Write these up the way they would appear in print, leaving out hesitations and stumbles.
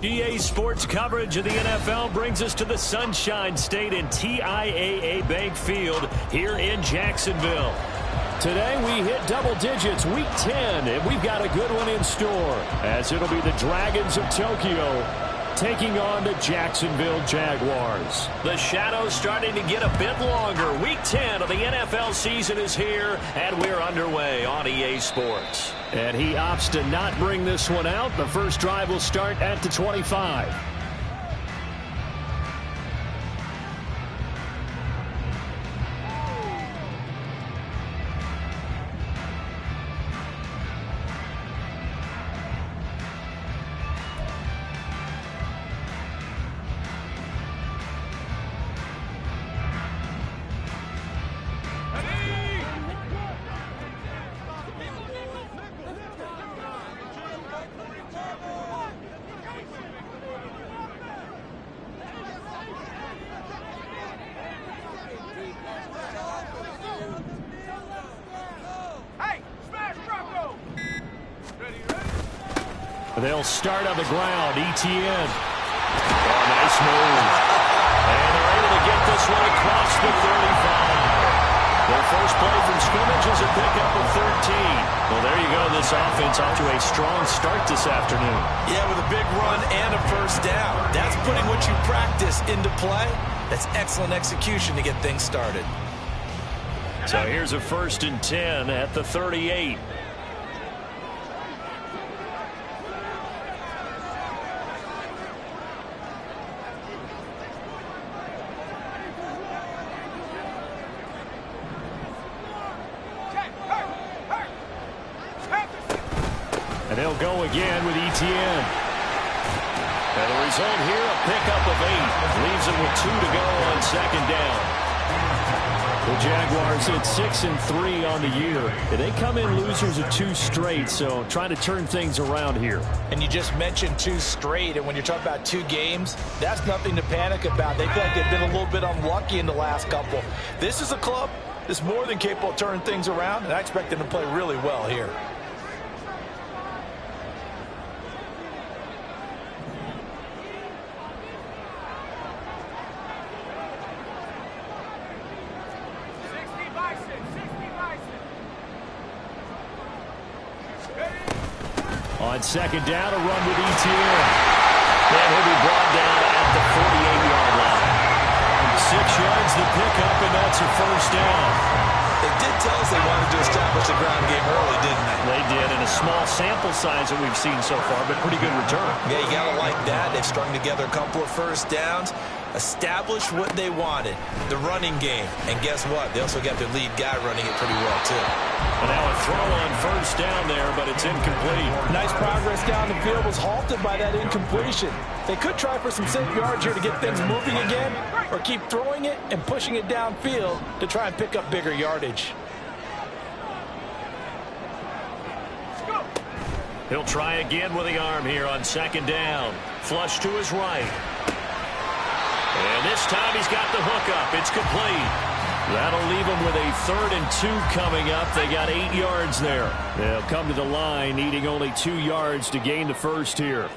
EA Sports coverage of the NFL brings us to the Sunshine State and TIAA Bank Field here in Jacksonville. Today we hit double digits, week 10, and we've got a good one in store, as it'll be the Dragons of Tokyo taking on the Jacksonville Jaguars. The shadow's starting to get a bit longer. Week 10 of the NFL season is here, and we're underway on EA Sports. And he opts to not bring this one out. The first drive will start at the 25. They'll start on the ground. ETN. Oh, nice move. And they're able to get this one across the 35. Their first play from scrimmage is a pickup of 13. Well, there you go. This offense off to a strong start this afternoon. Yeah, with a big run and a first down. That's putting what you practice into play. That's excellent execution to get things started. So here's a 1st and 10 at the 38. And they'll go again with ETN. And the result here, a pickup of 8. Leaves them with 2 to go on 2nd down. The Jaguars hit 6-3 on the year. They come in losers of 2 straight, so trying to turn things around here. And you just mentioned 2 straight, and when you're talking about 2 games, that's nothing to panic about. They feel like they've been a little bit unlucky in the last couple. This is a club that's more than capable of turning things around, and I expect them to play really well here. On 2nd down, a run with ETN. And he'll be brought down at the 48-yard line. 6 yards the pickup, and that's a 1st down. They did tell us they wanted to establish the ground game early, didn't they? They did, in a small sample size that we've seen so far, but pretty good return. Yeah, you got to like that. They've strung together a couple of 1st downs, established what they wanted, the running game. And guess what? They also got their lead guy running it pretty well, too. And now a throw on 1st down there, but it's incomplete. Nice progress down the field was halted by that incompletion. They could try for some safe yards here to get things moving again, or keep throwing it and pushing it downfield to try and pick up bigger yardage. He'll try again with the arm here on 2nd down. Flush to his right. And this time he's got the hook up. It's complete. That'll leave them with a 3rd and 2 coming up. They got 8 yards there. They'll come to the line needing only 2 yards to gain the 1st here.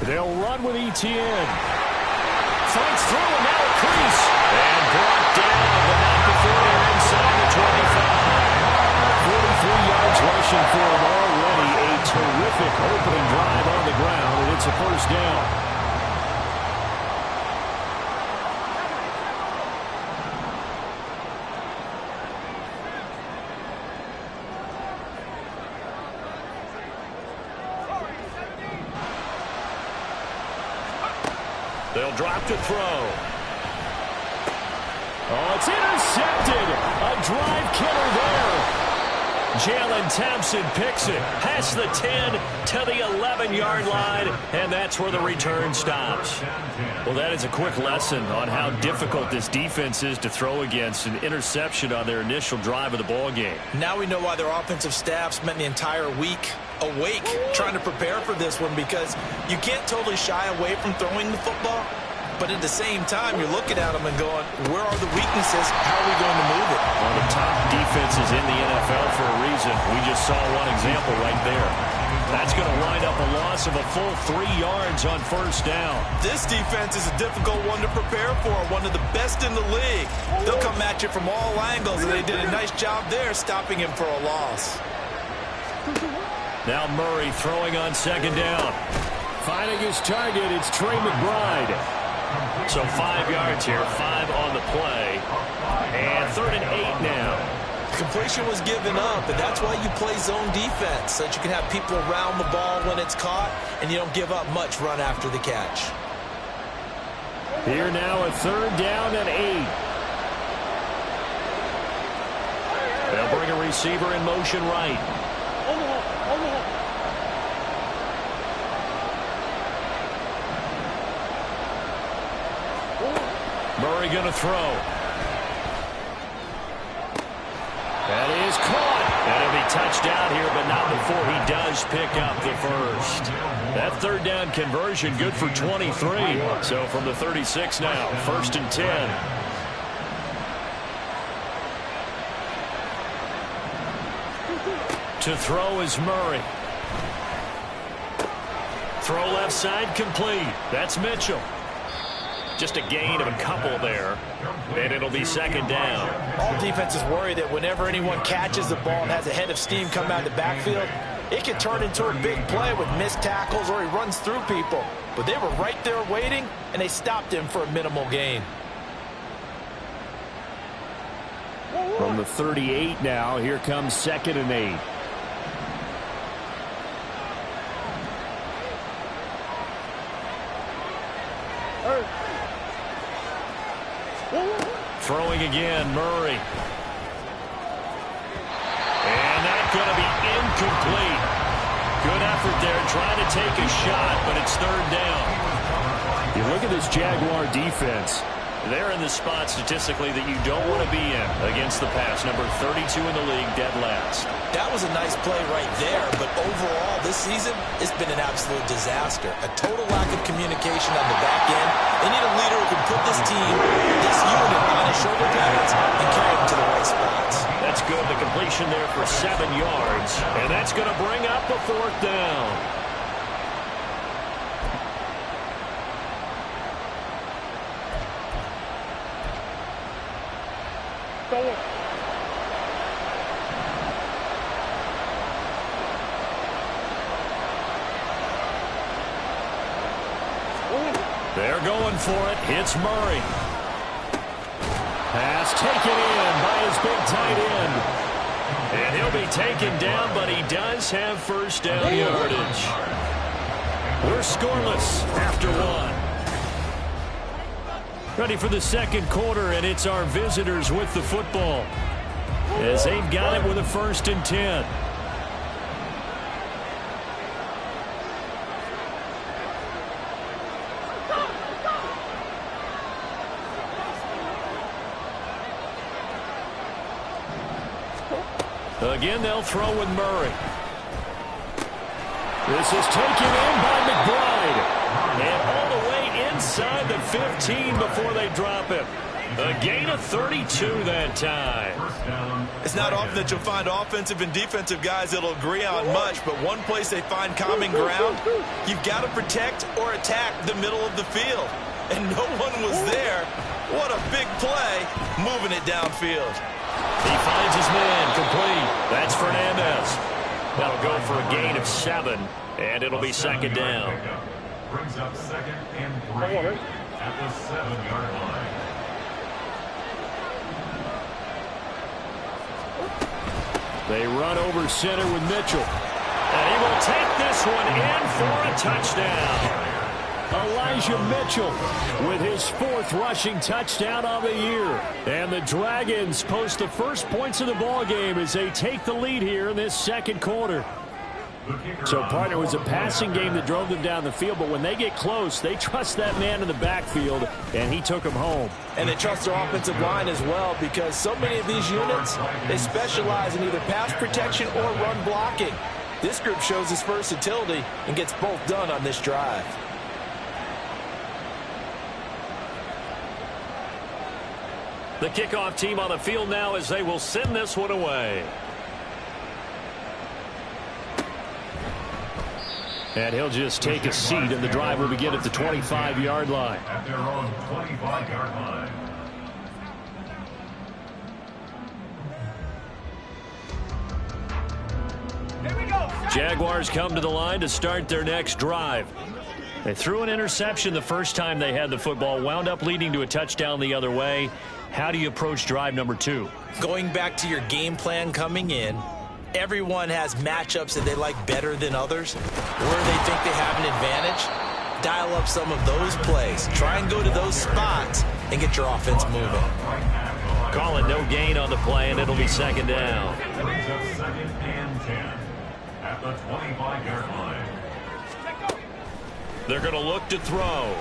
They'll run with ETN. Fights through and now a crease. And brought down, but not before they're inside the 25. 43 yards rushing for him already. A terrific opening drive on the ground, and it's a 1st down. They'll drop to throw. Oh, it's intercepted. A drive killer there. Jalen Thompson picks it, past the 10 to the 11-yard line, and that's where the return stops. Well, that is a quick lesson on how difficult this defense is to throw against. An interception on their initial drive of the ball game. Now we know why their offensive staff spent the entire week awake trying to prepare for this one, because you can't totally shy away from throwing the football. But at the same time, you're looking at them and going, where are the weaknesses? How are we going to move it? One of the top defenses in the NFL for a reason. We just saw one example right there. That's going to wind up a loss of a full 3 yards on first down. This defense is a difficult one to prepare for, one of the best in the league. They'll come at you from all angles, and they did a nice job there stopping him for a loss. Now Murray throwing on second down. Finding his target, it's Trey McBride. So 5 yards here, 5 on the play. And 3rd and 8 now. Completion was given up, and that's why you play zone defense, so that you can have people around the ball when it's caught, and you don't give up much run after the catch. Here now, a 3rd down and 8. They'll bring a receiver in motion right. Murray going to throw. That is caught. And it'll be touchdown here, but not before he does pick up the first. That 3rd down conversion good for 23. So from the 36 now, 1st and 10. To throw is Murray. Throw left side complete. That's Mitchell. Just a gain of a couple there, and it'll be 2nd down. All defenses worry that whenever anyone catches the ball and has a head of steam come out of the backfield, it can turn into a big play with missed tackles or he runs through people. But they were right there waiting, and they stopped him for a minimal gain. From the 38 now, here comes 2nd and 8. Throwing again, Murray. And that's going to be incomplete. Good effort there, trying to take a shot, but it's 3rd down. You look at this Jaguar defense. They're in the spot statistically that you don't want to be in against the pass. Number 32 in the league, dead last. That was a nice play right there, but overall this season, it's been an absolute disaster. A total lack of communication on the back end. They need a leader who can put this team, this unit, on his shoulder pads and carry them to the right spots. That's good. The completion there for 7 yards, and that's going to bring up a 4th down. They're going for it. It's Murray. Pass taken in by his big tight end. And he'll be taken down, but he does have first down yardage. We're scoreless after 1. Ready for the 2nd quarter, and it's our visitors with the football, as they've got it with a 1st and 10. Again, they'll throw with Murray. This is taken in by McBride. And all the way inside the 15 before they drop him. A gain of 32 that time. It's not often that you'll find offensive and defensive guys that'll agree on much, but one place they find common ground, you've got to protect or attack the middle of the field. And no one was there. What a big play, moving it downfield. He finds his man complete. That's Fernandez. That'll go for a gain of 7, and it'll be 2nd down. Brings up 2nd and 3 at the 7-yard line. They run over center with Mitchell. And he will take this one in for a touchdown. Elijah Mitchell with his 4th rushing touchdown of the year. And the Dragons post the first points of the ball game as they take the lead here in this second quarter. So, partner, it was a passing game that drove them down the field, but when they get close, they trust that man in the backfield, and he took them home. And they trust their offensive line as well, because so many of these units, they specialize in either pass protection or run blocking. This group shows its versatility and gets both done on this drive. The kickoff team on the field now as they will send this one away. And he'll just take a seat, and the drive will begin at the 25-yard line. At their own 25-yard line. Jaguars come to the line to start their next drive. They threw an interception the first time they had the football, wound up leading to a touchdown the other way. How do you approach drive number 2? Going back to your game plan coming in, everyone has matchups that they like better than others, where they think they have an advantage. Dial up some of those plays. Try and go to those spots and get your offense moving. Call it no gain on the play, and it'll be second down. Brings up 2nd and 10 at the 25-yard line. They're going to look to throw.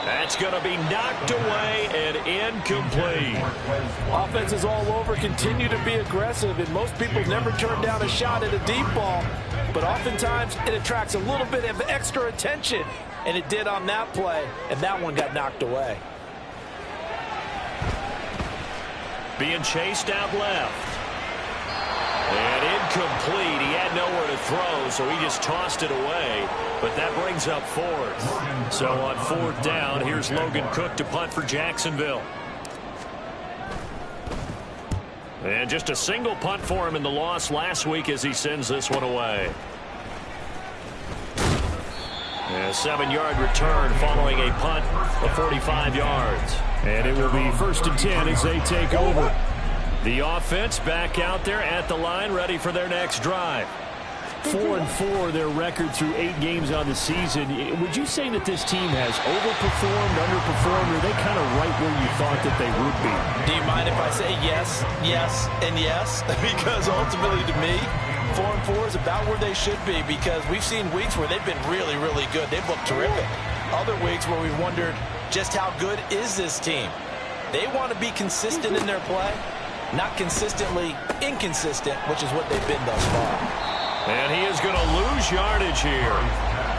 That's going to be knocked away and incomplete. Offenses all over continue to be aggressive, and most people never turn down a shot at a deep ball. But oftentimes it attracts a little bit of extra attention, and it did on that play, and that one got knocked away. Being chased out left. And incomplete. He had nowhere to throw, so he just tossed it away. But that brings up 4th. So on 4th down, here's Logan Cook to punt for Jacksonville. And just a single punt for him in the loss last week as he sends this one away. And a 7-yard return following a punt of 45 yards. And it will be 1st and 10 as they take over. The offense back out there at the line, ready for their next drive. 4-4, their record through 8 games on the season. Would you say that this team has overperformed, underperformed, or are they kind of right where you thought that they would be? Do you mind if I say yes, yes, and yes? Because ultimately to me, 4-4 is about where they should be, because we've seen weeks where they've been really, really good. They've looked terrific. Other weeks where we wondered just how good is this team. They want to be consistent in their play, not consistently inconsistent, which is what they've been thus far. And he is going to lose yardage here.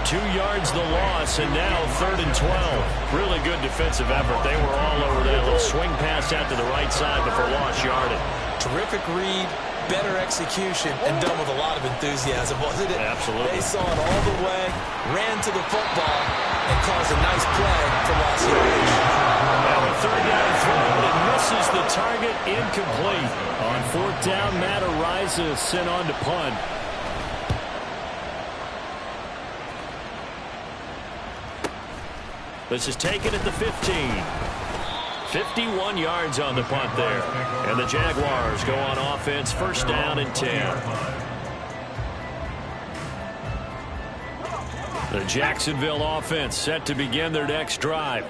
2 yards the loss, and now 3rd and 12. Really good defensive effort. They were all over that little swing pass out to the right side before lost yardage. Terrific read, better execution, and done with a lot of enthusiasm, wasn't it? Absolutely. They saw it all the way, ran to the football, and caused a nice play for lost yardage. Now a 3rd down throw, and it misses the target, incomplete. On 4th down, Matt Ariza sent on to punt. This is taken at the 15. 51 yards on the punt there. And the Jaguars go on offense, 1st down and 10. The Jacksonville offense set to begin their next drive.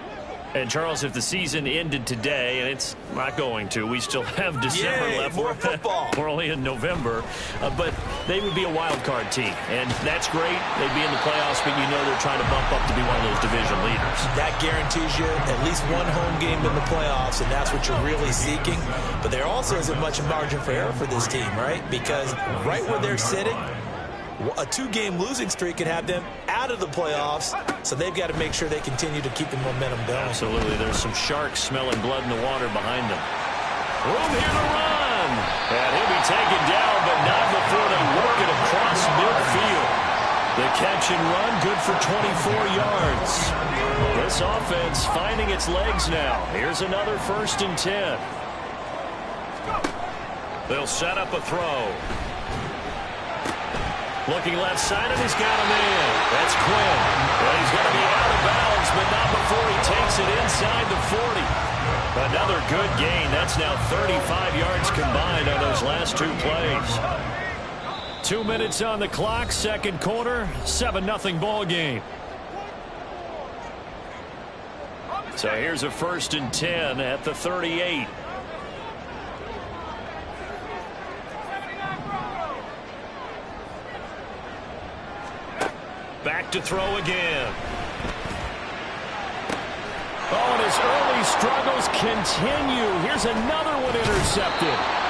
And, Charles, if the season ended today, and it's not going to, we still have December left. More football. We're only in November. But they would be a wild card team. And that's great. They'd be in the playoffs, but you know they're trying to bump up to be one of those division leaders. That guarantees you at least one home game in the playoffs, and that's what you're really seeking. But there also isn't much margin for error for this team, right? Because right where they're sitting, a 2-game losing streak could have them out of the playoffs, so they've got to make sure they continue to keep the momentum going. Absolutely. There's some sharks smelling blood in the water behind them. Room here to run. And he'll be taken down, but not before they work it across midfield. The catch and run, good for 24 yards. This offense finding its legs now. Here's another 1st and 10. They'll set up a throw. Looking left side, and he's got him in. That's Quinn. Well, he's going to be out of bounds, but not before he takes it inside the 40. Another good gain. That's now 35 yards combined on those last 2 plays. 2 minutes on the clock, second quarter, 7-0 ball game. So here's a 1st and 10 at the 38. Back to throw again. Oh, and his early struggles continue. Here's another one intercepted.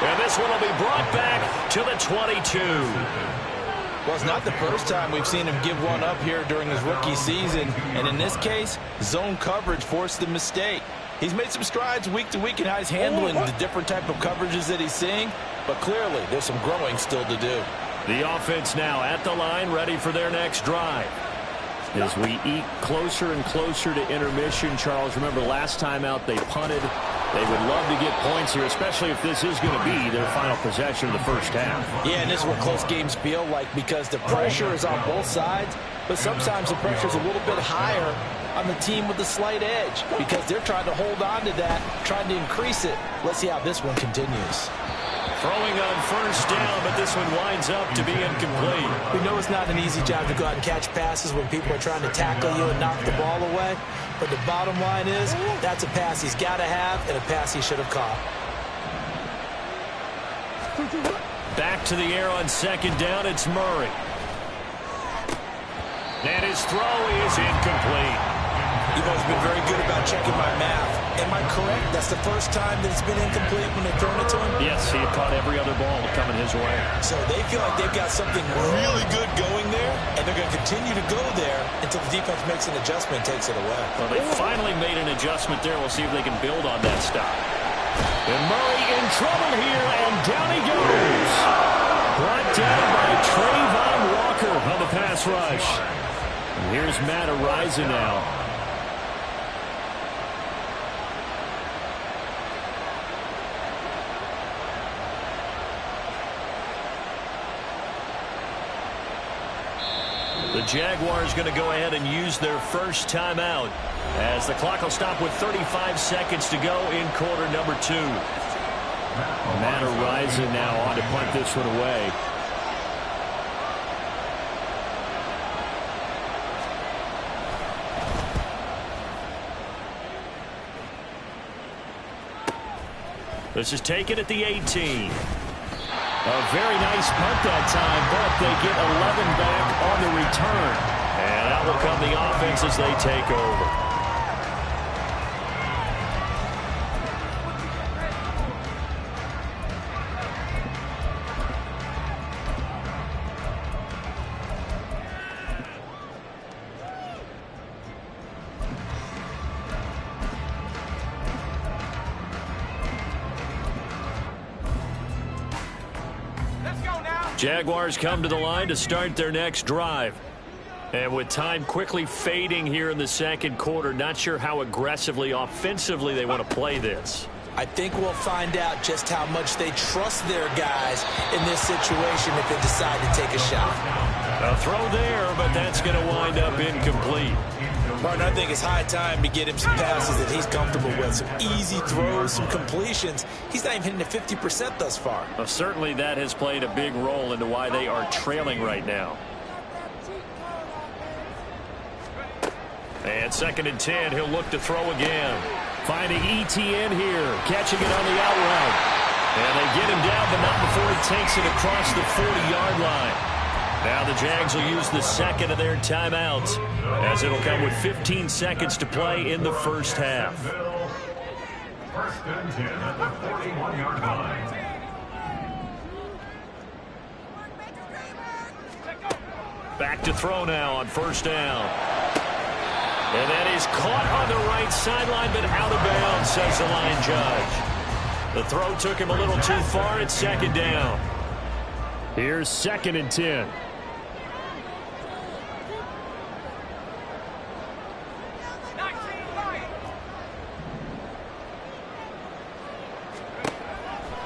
And this one will be brought back to the 22. Well, it's not the first time we've seen him give one up here during his rookie season. And in this case, zone coverage forced the mistake. He's made some strides week to week in how he's handling the different type of coverages that he's seeing. But clearly, there's some growing still to do. The offense now at the line, ready for their next drive. As we eke closer and closer to intermission, Charles, remember last time out they punted. They would love to get points here, especially if this is going to be their final possession of the first half. Yeah, and this is what close games feel like because the pressure is on both sides, but sometimes the pressure is a little bit higher on the team with the slight edge because they're trying to hold on to that, trying to increase it. Let's see how this one continues. Throwing on first down, but this one winds up to be incomplete. We know it's not an easy job to go out and catch passes when people are trying to tackle you and knock the ball away. But the bottom line is, that's a pass he's got to have and a pass he should have caught. Back to the air on second down, it's Murray. And his throw is incomplete. You've always been very good about checking my math. Am I correct? That's the first time that it's been incomplete when they've thrown it to him? Yes, he had caught every other ball coming his way. So they feel like they've got something really good going there, and they're going to continue to go there until the defense makes an adjustment and takes it away. Well, they finally made an adjustment there. We'll see if they can build on that stop. And Murray in trouble here, and down he goes. Brought down by Trayvon Walker on the pass rush. And here's Matt Araiza now. The Jaguars going to go ahead and use their first timeout as the clock will stop with 35 seconds to go in quarter number 2. Matt Araiza now on to punt this one away. This is taken at the 18. A very nice punt that time, but they get 11 back on the return. And out will come the offense as they take over. Jaguars come to the line to start their next drive. And with time quickly fading here in the second quarter, not sure how aggressively, offensively they want to play this. I think we'll find out just how much they trust their guys in this situation if they decide to take a shot. A throw there, but that's going to wind up incomplete. Martin, I think it's high time to get him some passes that he's comfortable with. Some easy throws, some completions. He's not even hitting the 50% thus far. Well, certainly that has played a big role into why they are trailing right now. And 2nd and 10, he'll look to throw again. Finding ETN here, catching it on the out route. And they get him down, but not before he takes it across the 40-yard line. Now the Jags will use the second of their timeouts as it'll come with 15 seconds to play in the first half. 1st and 10 at the 41-yard line. Back to throw now on first down. And that is caught on the right sideline, but out of bounds, says the line judge. The throw took him a little too far. It's 2nd down. Here's 2nd and 10.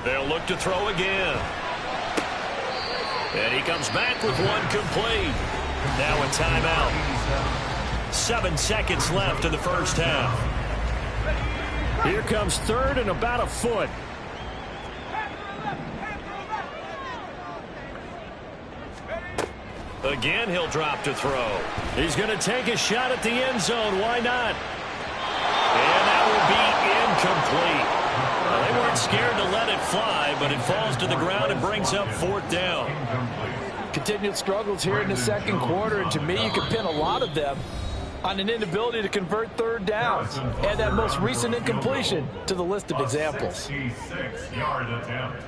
They'll look to throw again. And he comes back with one complete. Now a timeout. 7 seconds left in the first half. Here comes 3rd and about a foot. Again, he'll drop to throw. He's going to take a shot at the end zone. Why not? And that will be incomplete. Well, they weren't scared to let it fly, but it falls to the ground and brings up 4th down. Continued struggles here in the second quarter, and to me, you can pin a lot of them on an inability to convert 3rd downs. Add that most recent incompletion to the list of examples. 66-yard attempt.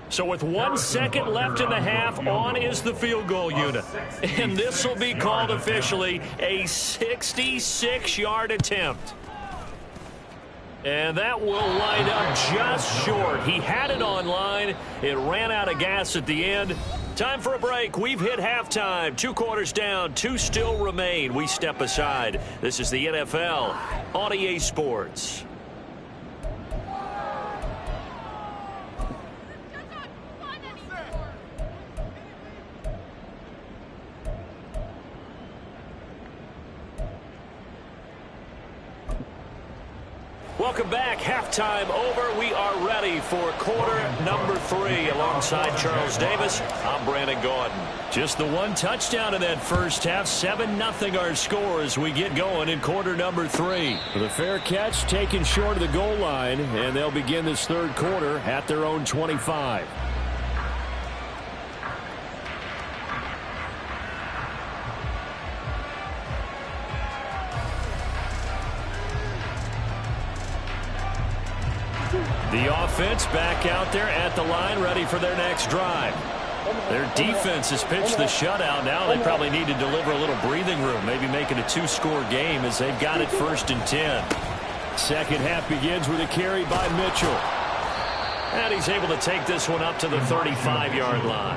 So with 1 second left in the half, on is the field goal unit. And this will be called officially a 66-yard attempt. And that will line up just short. He had it on line. It ran out of gas at the end. Time for a break. We've hit halftime. 2 quarters down. 2 still remain. We step aside. This is the NFL on EA Sports. Welcome back. Halftime over. We are ready for quarter number 3. Alongside Charles Davis, I'm Brandon Gaudin. Just the 1 touchdown in that first half. 7-0 our score as we get going in quarter number 3. The fair catch taken short of the goal line, and they'll begin this 3rd quarter at their own 25. The offense back out there at the line, ready for their next drive. Their defense has pitched the shutout. Now they probably need to deliver a little breathing room, maybe make it a 2-score game as they've got it 1st and 10. Second half begins with a carry by Mitchell. And he's able to take this one up to the 35-yard line.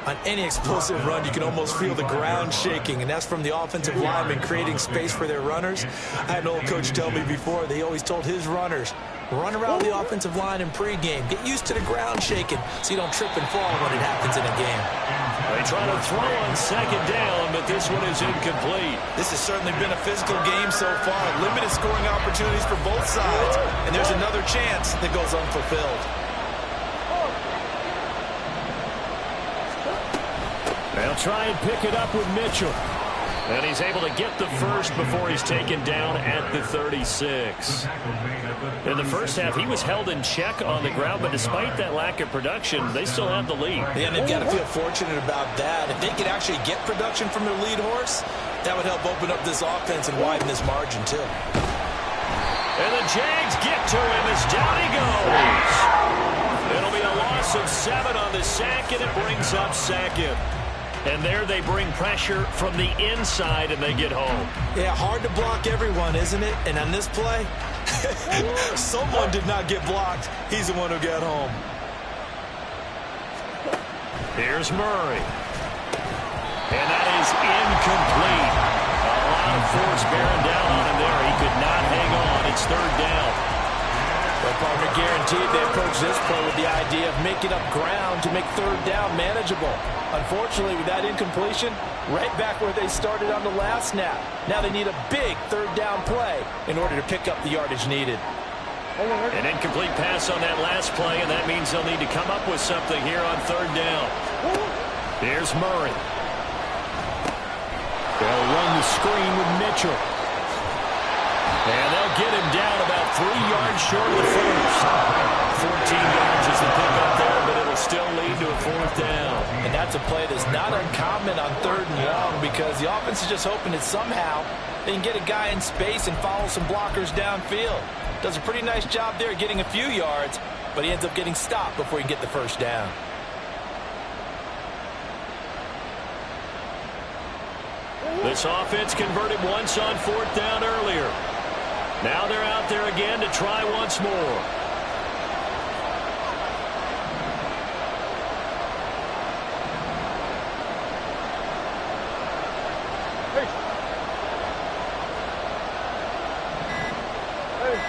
On any explosive run, you can almost feel the ground shaking, and that's from the offensive linemen creating space for their runners. I had an old coach tell me before, they always told his runners, run around the offensive line in pregame. Get used to the ground shaking so you don't trip and fall when it happens in a game. They try to throw on 2nd down, but this one is incomplete. This has certainly been a physical game so far. Limited scoring opportunities for both sides, and there's another chance that goes unfulfilled. They'll try and pick it up with Mitchell. And he's able to get the first before he's taken down at the 36. In the first half, he was held in check on the ground, but despite that lack of production, they still have the lead. Yeah, and they've got to feel fortunate about that. If they could actually get production from their lead horse, that would help open up this offense and widen this margin, too. And the Jags get to him as down he goes. It'll be a loss of 7 on the sack, and it brings up 2nd. And there they bring pressure from the inside, and they get home. Yeah, hard to block everyone, isn't it? And on this play, someone did not get blocked. He's the one who got home. Here's Murray. And that is incomplete. A lot of force bearing down on him there. He could not hang on. It's 3rd down. But partner, guaranteed they approach this play with the idea of making up ground to make 3rd down manageable. Unfortunately, with that incompletion, right back where they started on the last snap. Now they need a big 3rd down play in order to pick up the yardage needed. An incomplete pass on that last play, and that means they'll need to come up with something here on 3rd down. Here's Murray. They'll run the screen with Mitchell. And they'll get him down about 3 yards short of the first. 14 yards is the pickup there, but it'll still lead to a 4th down. And that's a play that's not uncommon on 3rd and long because the offense is just hoping that somehow they can get a guy in space and follow some blockers downfield. Does a pretty nice job there getting a few yards, but he ends up getting stopped before he can get the 1st down. This offense converted once on 4th down earlier. Now they're out there again to try once more.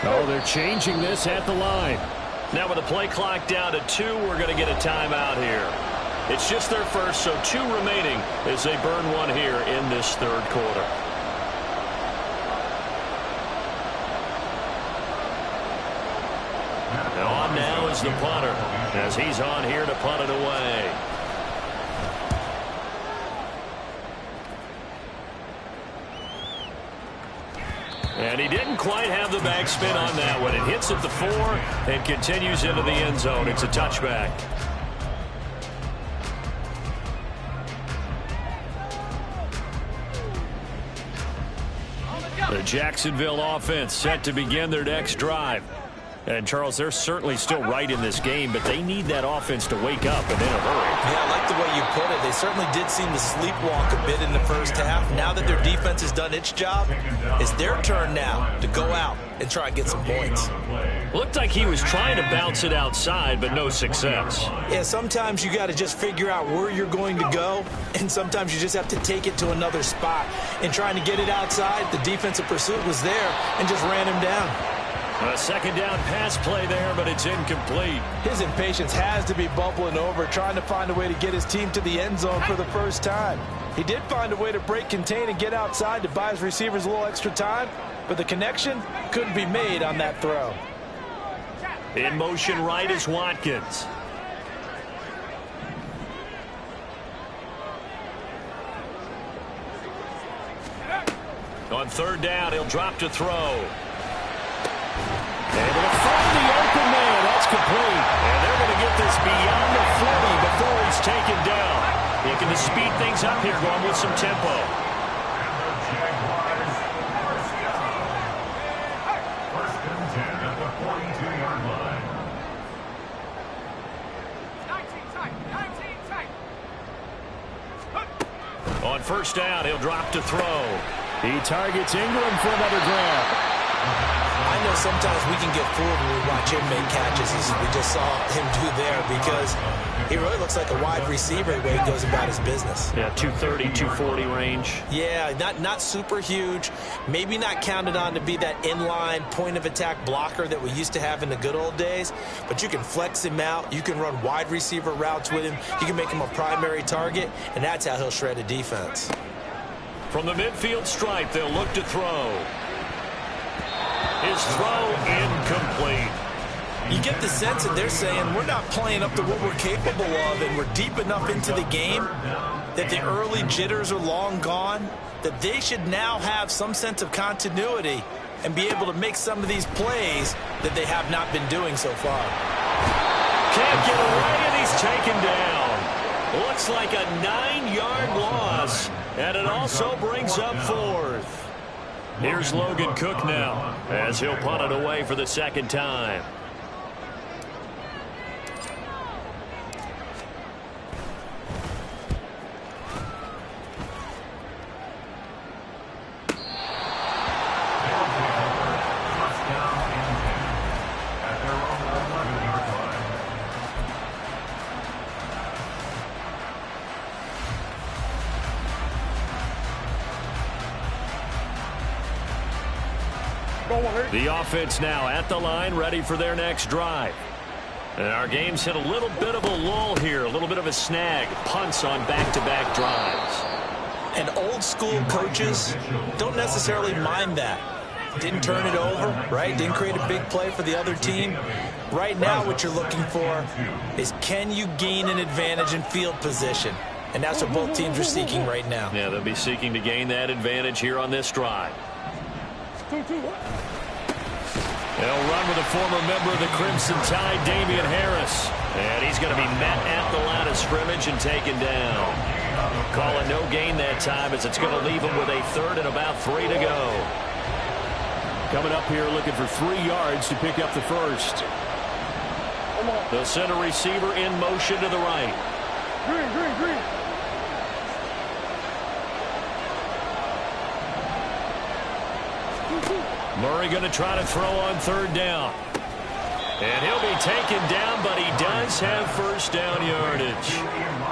Oh, they're changing this at the line. Now with the play clock down to 2, we're going to get a timeout here. It's just their first, so 2 remaining as they burn one here in this 3rd quarter. goes the punter as he's on here to punt it away. And he didn't quite have the backspin on that one. It hits at the 4 and continues into the end zone. It's a touchback. The Jacksonville offense set to begin their next drive. And, Charles, they're certainly still right in this game, but they need that offense to wake up and in a hurry. Yeah, I like the way you put it. They certainly did seem to sleepwalk a bit in the first half. Now that their defense has done its job, it's their turn now to go out and try and get some points. Looked like he was trying to bounce it outside, but no success. Yeah, sometimes you got to just figure out where you're going to go, and sometimes you just have to take it to another spot. And trying to get it outside, the defensive pursuit was there and just ran him down. A second down pass play there, but it's incomplete. His impatience has to be bubbling over, trying to find a way to get his team to the end zone for the first time. He did find a way to break contain and get outside to buy his receivers a little extra time, but the connection couldn't be made on that throw. In motion right is Watkins. On third down, he'll drop to throw. Able to find the open man. That's complete. And they're going to get this beyond the 40 before he's taken down. Looking to speed things up here, going with some tempo. First and 10 at the 42-yard line. 19 tight. On first down, he'll drop to throw. He targets Ingram for another grab. I know sometimes we can get fooled when we watch him make catches, as we just saw him do there, because he really looks like a wide receiver the way he goes about his business. Yeah, 230, 240 range. Yeah, not super huge, maybe not counted on to be that inline point-of-attack blocker that we used to have in the good old days, but you can flex him out, you can run wide receiver routes with him, you can make him a primary target, and that's how he'll shred a defense. From the midfield stripe, they'll look to throw. His throw incomplete. You get the sense that they're saying we're not playing up to what we're capable of, and we're deep enough into the game that the early jitters are long gone, that they should now have some sense of continuity and be able to make some of these plays that they have not been doing so far. Can't get away, and he's taken down. Looks like a 9-yard loss, and it also brings up fourth. Here's Logan Cook now, as he'll punt it away for the second time. The offense now at the line, ready for their next drive. And our game's hit a little bit of a lull here, a little bit of a snag. Punts on back-to-back drives. And old school coaches don't necessarily mind that. Didn't turn it over, right? Didn't create a big play for the other team. Right now what you're looking for is, can you gain an advantage in field position? And that's what both teams are seeking right now. Yeah, they'll be seeking to gain that advantage here on this drive. They'll run with a former member of the Crimson Tide, Damian Harris. And he's going to be met at the line of scrimmage and taken down. Call it no gain that time, as it's going to leave him with a third and about 3 to go. Coming up here looking for 3 yards to pick up the first. They'll send a receiver in motion to the right. Green. Murray going to try to throw on third down. And he'll be taken down, but he does have first down yardage.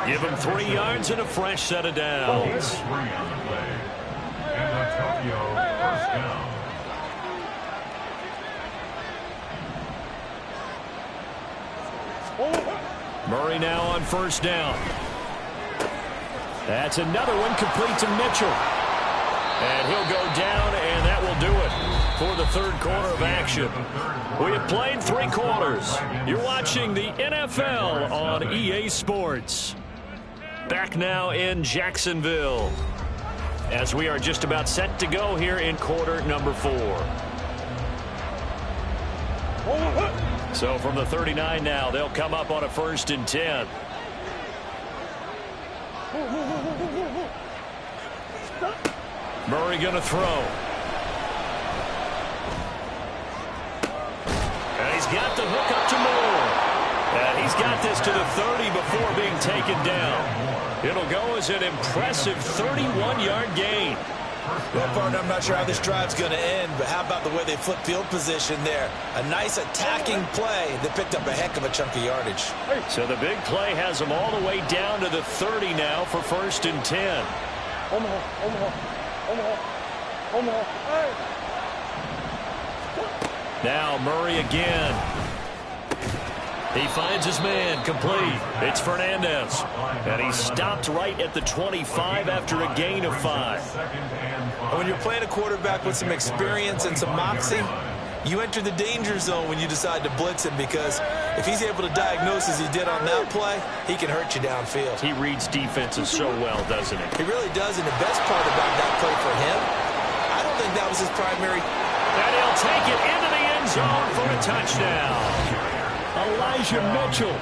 Give him 3 yards and a fresh set of downs. 3 on the play. And the Tokyo first down. Murray now on first down. That's another one complete to Mitchell. And he'll go down, and that will do it. for the third quarter of action. We have played 3 quarters. You're watching the NFL on EA Sports. Back now in Jacksonville, as we are just about set to go here in quarter number 4. So from the 39 now, they'll come up on a 1st and 10. Murray going to throw. And he's got the hook up to Moore. And he's got this to the 30 before being taken down. It'll go as an impressive 31-yard gain. Well, partner, I'm not sure how this drive's going to end, but how about the way they flip field position there? A nice attacking play that picked up a heck of a chunk of yardage. So the big play has them all the way down to the 30 now for 1st and 10. Now Murray again. He finds his man, complete. It's Fernandez. And he stopped right at the 25 after a gain of 5. When you're playing a quarterback with some experience and some moxie, you enter the danger zone when you decide to blitz him, because if he's able to diagnose as he did on that play, he can hurt you downfield. He reads defenses so well, doesn't he? He really does, and the best part about that play for him, I don't think that was his primary. And he'll take it into the end zone for a touchdown. Elijah Mitchell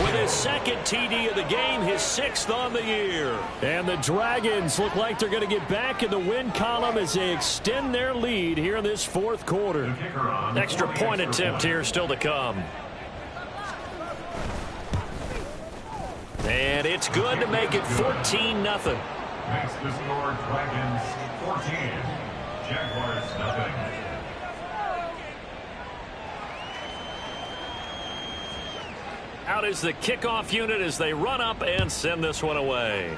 with his 2nd TD of the game, his 6th on the year. And the Dragons look like they're going to get back in the win column as they extend their lead here in this 4th quarter. Extra point attempt here still to come. And it's good to make it 14-0. Makes the score Dragons 14, Jaguars nothing. Out is the kickoff unit as they run up and send this one away.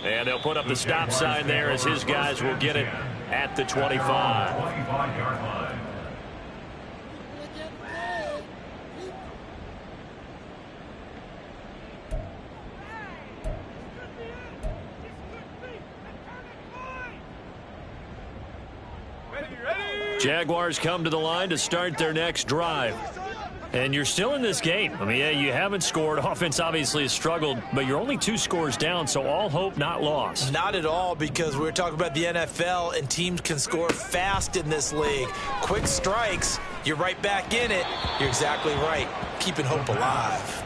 And they'll put up the stop sign there as his guys will get it at the 25. 25-yard line. Jaguars come to the line to start their next drive. And you're still in this game. I mean, yeah, you haven't scored. Offense obviously has struggled, but you're only 2 scores down, so all hope not lost. Not at all, because we're talking about the NFL, and teams can score fast in this league. Quick strikes, you're right back in it. You're exactly right. Keeping hope alive.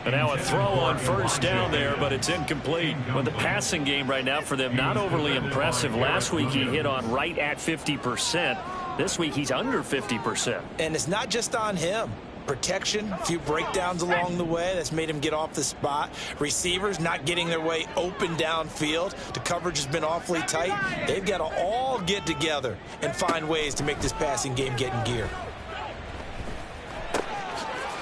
And now a throw on 1st down there, but it's incomplete. But the passing game right now for them, not overly impressive. Last week he hit on right at 50%. This week he's under 50%. And it's not just on him. Protection, a few breakdowns along the way that's made him get off the spot. Receivers not getting their way open downfield. The coverage has been awfully tight. They've got to all get together and find ways to make this passing game get in gear.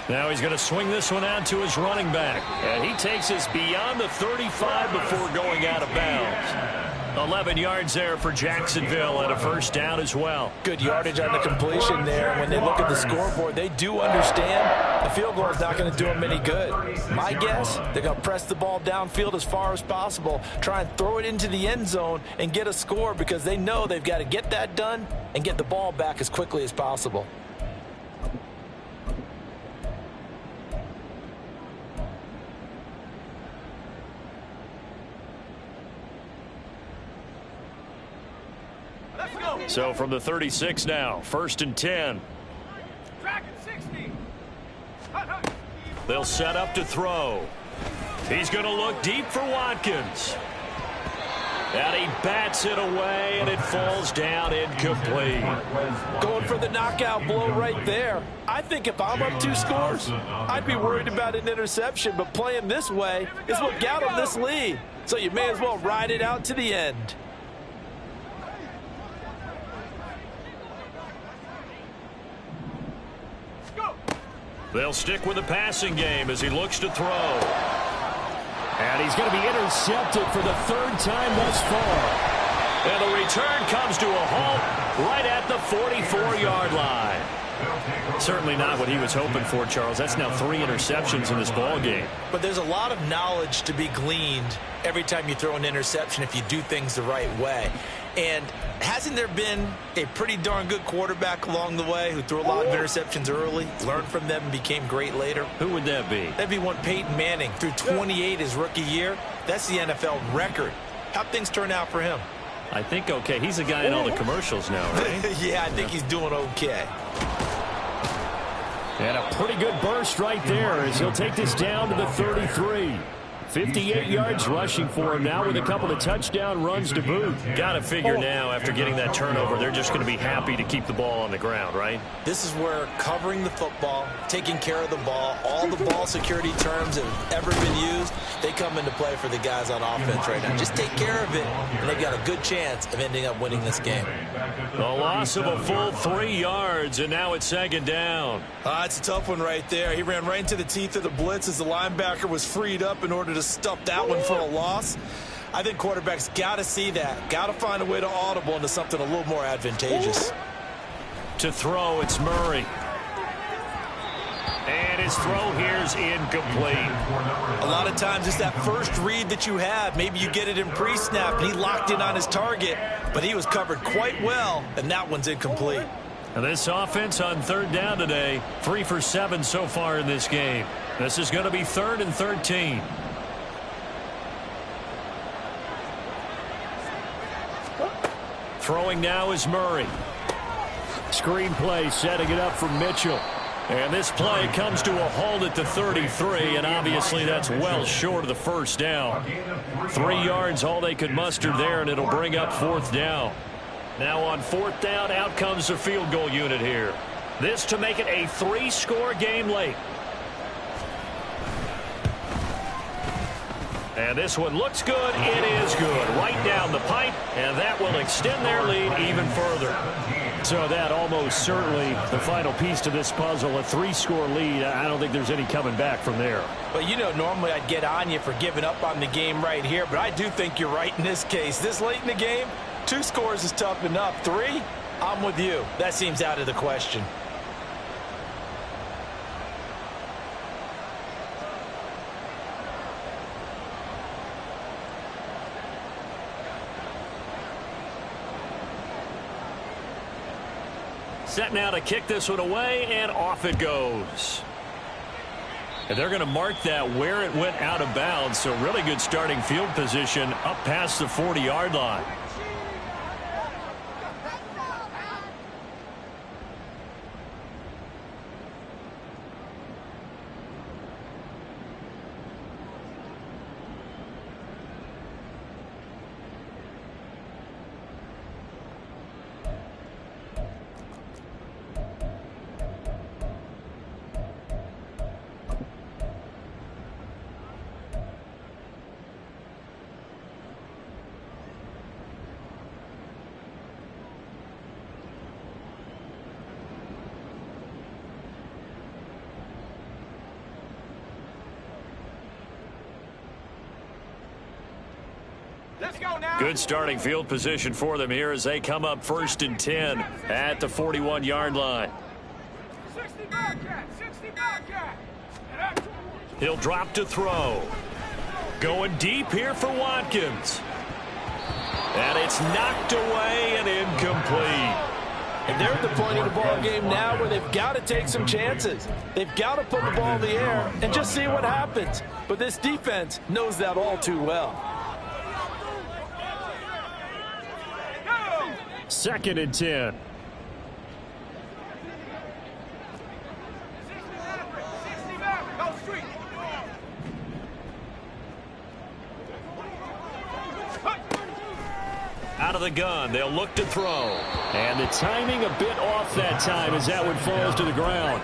Now he's going to swing this one out to his running back. And he takes us beyond the 35 before going out of bounds. 11 yards there for Jacksonville and a 1st down as well. Good yardage on the completion there. When they look at the scoreboard, they do understand the field goal is not going to do them any good. My guess, they're going to press the ball downfield as far as possible, try and throw it into the end zone and get a score, because they know they've got to get that done and get the ball back as quickly as possible. So from the 36 now, 1st and 10. They'll set up to throw. He's going to look deep for Watkins. And he bats it away, and it falls down incomplete. Going for the knockout blow right there. I think if I'm up 2 scores, I'd be worried about an interception, but playing this way is what got him this lead. So you may as well ride it out to the end. They'll stick with the passing game as he looks to throw. And he's going to be intercepted for the 3rd time thus far. And the return comes to a halt right at the 44-yard line. Certainly not what he was hoping for, Charles. That's now 3 interceptions in this ball game. But there's a lot of knowledge to be gleaned every time you throw an interception if you do things the right way. And hasn't there been a pretty darn good quarterback along the way who threw a lot of interceptions early, learned from them, and became great later? Who would that be? That'd be one Peyton Manning. Threw 28 his rookie year. That's the NFL record. How'd things turn out for him? I think okay. He's a guy in all the commercials now, right? Yeah, I think he's doing okay. And a pretty good burst right there as he'll take this down to the 33. 58 yards rushing for him now with a couple of touchdown runs to boot. Got to figure now after getting that turnover, they're just going to be happy to keep the ball on the ground, right? This is where covering the football, taking care of the ball, all the ball security terms that have ever been used, they come into play for the guys on offense right now. Just take care of it, and they've got a good chance of ending up winning this game. The loss of a full 3 yards, and now it's 2nd down. It's a tough one right there. He ran right into the teeth of the blitz as the linebacker was freed up in order to stuff that one for a loss. I think quarterbacks got to see that. Got to find a way to audible into something a little more advantageous. To throw, it's Murray. And his throw here's incomplete. A lot of times it's that first read that you have. Maybe you get it in pre-snap, and he locked in on his target, but he was covered quite well, and that one's incomplete. And this offense on 3rd down today, 3 for 7 so far in this game. This is going to be 3rd and 13. Throwing now is Murray. Screen play setting it up for Mitchell. And this play comes to a halt at the 33, and obviously that's well short of the 1st down. 3 yards all they could muster there, and it'll bring up 4th down. Now on 4th down, out comes the field goal unit here. This to make it a 3-score game late. And this one looks good. It is good. Right down the pipe, and that will extend their lead even further. So that almost certainly the final piece to this puzzle, a 3-score lead. I don't think there's any coming back from there. But, you know, normally I'd get on you for giving up on the game right here, but I do think you're right in this case. This late in the game, 2 scores is tough enough. 3, I'm with you. That seems out of the question. Set now to kick this one away, and off it goes. And they're going to mark that where it went out of bounds, so really good starting field position up past the 40-yard line. Good starting field position for them here as they come up 1st and 10 at the 41-yard line. He'll drop to throw. Going deep here for Watkins. And it's knocked away and incomplete. And they're at the point of the ball game now where they've got to take some chances. They've got to put the ball in the air and just see what happens. But this defense knows that all too well. 2nd and 10. Out of the gun, they'll look to throw. And the timing a bit off that time as that one falls to the ground.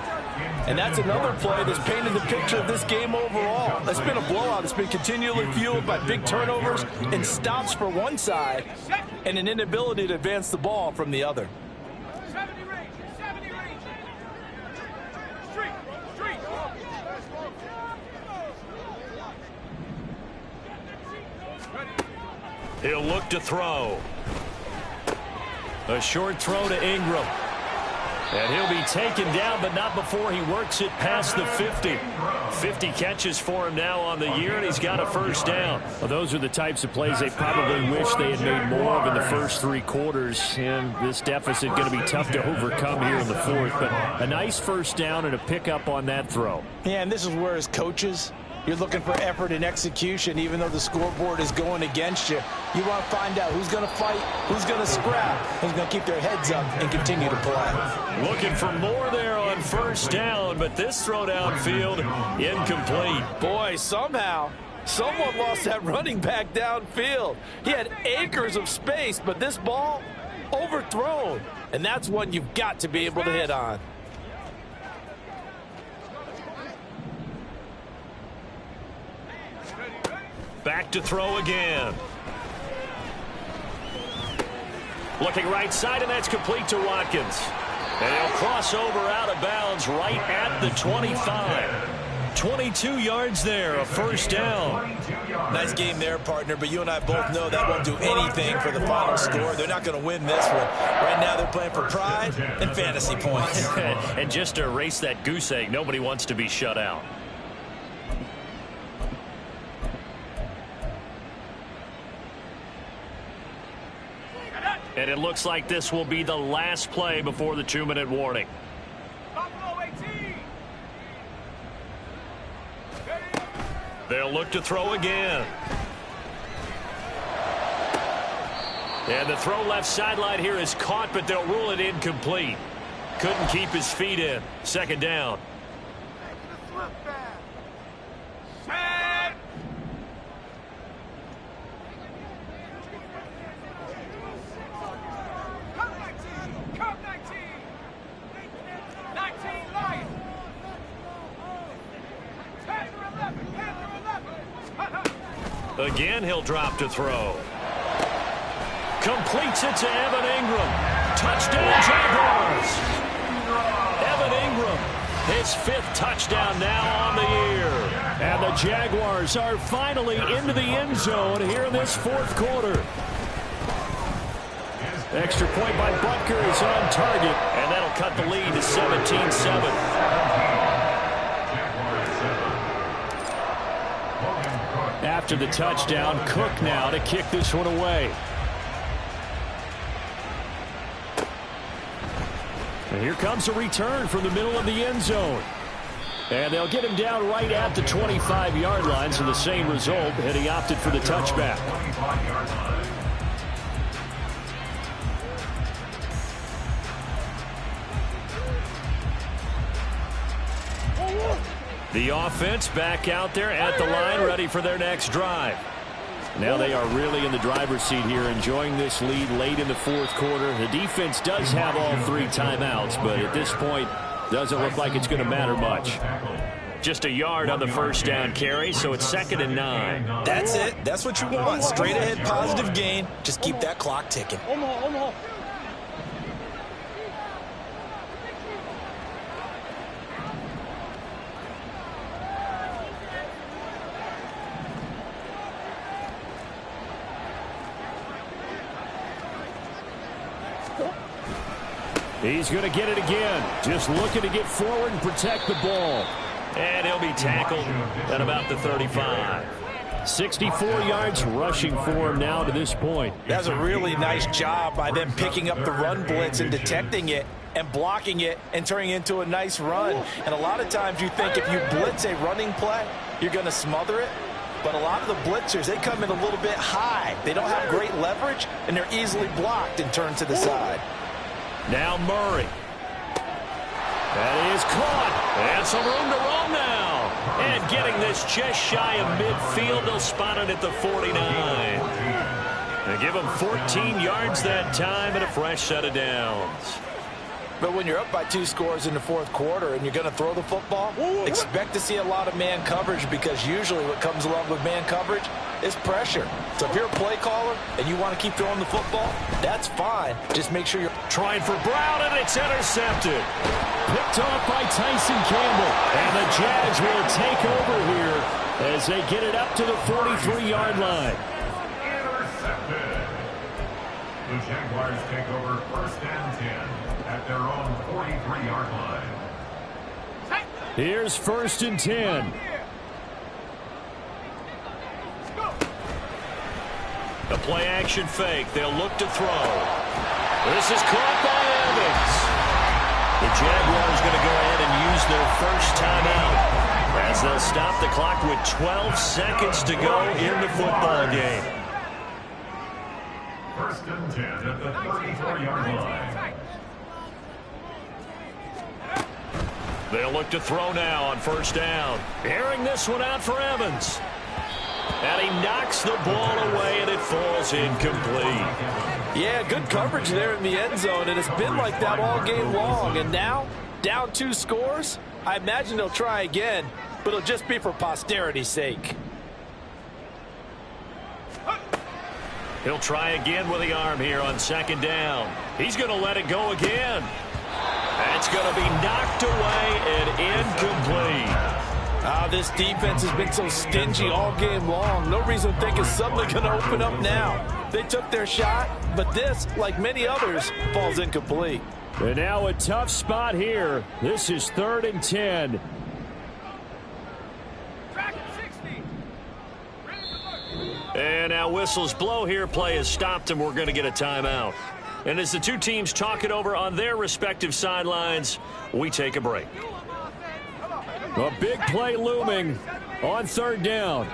And that's another play that's painted the picture of this game overall. It's been a blowout. It's been continually fueled by big turnovers and stops for one side and an inability to advance the ball from the other. He'll look to throw. A short throw to Ingram. And he'll be taken down, but not before he works it past the 50. 50 catches for him now on the year, and he's got a first down. Well, those are the types of plays they probably wish they had made more of in the first 3 quarters. And this deficit going to be tough to overcome here in the fourth. But a nice first down and a pickup on that throw. Yeah, and this is where as coaches, you're looking for effort and execution, even though the scoreboard is going against you. You want to find out who's going to fight, who's going to scrap, who's going to keep their heads up and continue to play. Looking for more there on first down, but this throw downfield incomplete. Boy, somehow someone lost that running back downfield. He had acres of space, but this ball overthrown. And that's one you've got to be able to hit on. Back to throw again. Looking right side, and that's complete to Watkins. And he'll cross over out of bounds right at the 25. 22 yards there, a first down. Nice game there, partner, but you and I both know that won't do anything for the final score. They're not going to win this one. Right now they're playing for pride and fantasy points. And just to erase that goose egg, nobody wants to be shut out. And it looks like this will be the last play before the 2-minute warning. They'll look to throw again. And the throw left sideline here is caught, but they'll rule it incomplete. Couldn't keep his feet in. Second down. Again, he'll drop to throw. Completes it to Evan Ingram. Touchdown, Jaguars. Evan Ingram, his 5th touchdown now on the year. And the Jaguars are finally into the end zone here in this 4th quarter. Extra point by Butker is on target, and that'll cut the lead to 17-7. After the touchdown, Cook now to kick this one away. And here comes a return from the middle of the end zone. And they'll get him down right at the 25-yard line, so the same result, and he opted for the touchback. The offense back out there at the line, ready for their next drive. Now they are really in the driver's seat here, enjoying this lead late in the 4th quarter. The defense does have all 3 timeouts, but at this point, doesn't look like it's going to matter much. Just a yard on the first down carry, so it's 2nd and 9. That's it. That's what you want. Straight ahead positive gain. Just keep that clock ticking. He's going to get it again. Just looking to get forward and protect the ball. And he'll be tackled at about the 35. 64 yards rushing for him now to this point. That's a really nice job by them picking up the run blitz and detecting it and blocking it and turning it into a nice run. And a lot of times you think if you blitz a running play, you're going to smother it. But a lot of the blitzers, they come in a little bit high. They don't have great leverage, and they're easily blocked and turned to the side. Now Murray. That is caught. And some room to roam now. And getting this just shy of midfield. They'll spot it at the 49. They give him 14 yards that time and a fresh set of downs. But when you're up by 2 scores in the 4th quarter and you're going to throw the football, expect to see a lot of man coverage, because usually what comes along with man coverage is pressure. So if you're a play caller and you want to keep throwing the football, that's fine. Just make sure you're trying for Brown, and it's intercepted. Picked off by Tyson Campbell. And the Jags will take over here as they get it up to the 43-yard line. Intercepted. The Jaguars take over 1st and 10 at their own 43-yard line. Here's 1st and 10. A play-action fake. They'll look to throw. This is caught by Evans. The Jaguars going to go ahead and use their first timeout as they'll stop the clock with 12 seconds to go in the football game. 1st and 10 at the 34-yard line. They'll look to throw now on 1st down. Airing this one out for Evans. And he knocks the ball away, and it falls incomplete. Yeah, good coverage there in the end zone, and it's been like that all game long. And now, down 2 scores, I imagine they'll try again, but it'll just be for posterity's sake. He'll try again with the arm here on 2nd down. He's going to let it go again. That's going to be knocked away and incomplete. This defense has been so stingy all game long. No reason to think it's suddenly going to open up now. They took their shot, but this, like many others, falls incomplete. And now a tough spot here. This is 3rd and 10. And now whistles blow here. Play has stopped, and we're going to get a timeout. And as the two teams talk it over on their respective sidelines, we take a break. A big play looming on 3rd down.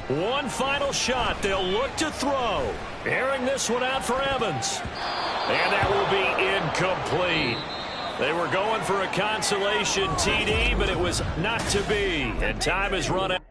One final shot. They'll look to throw. Airing this one out for Evans. And that will be incomplete. They were going for a consolation TD, but it was not to be. And time has run out.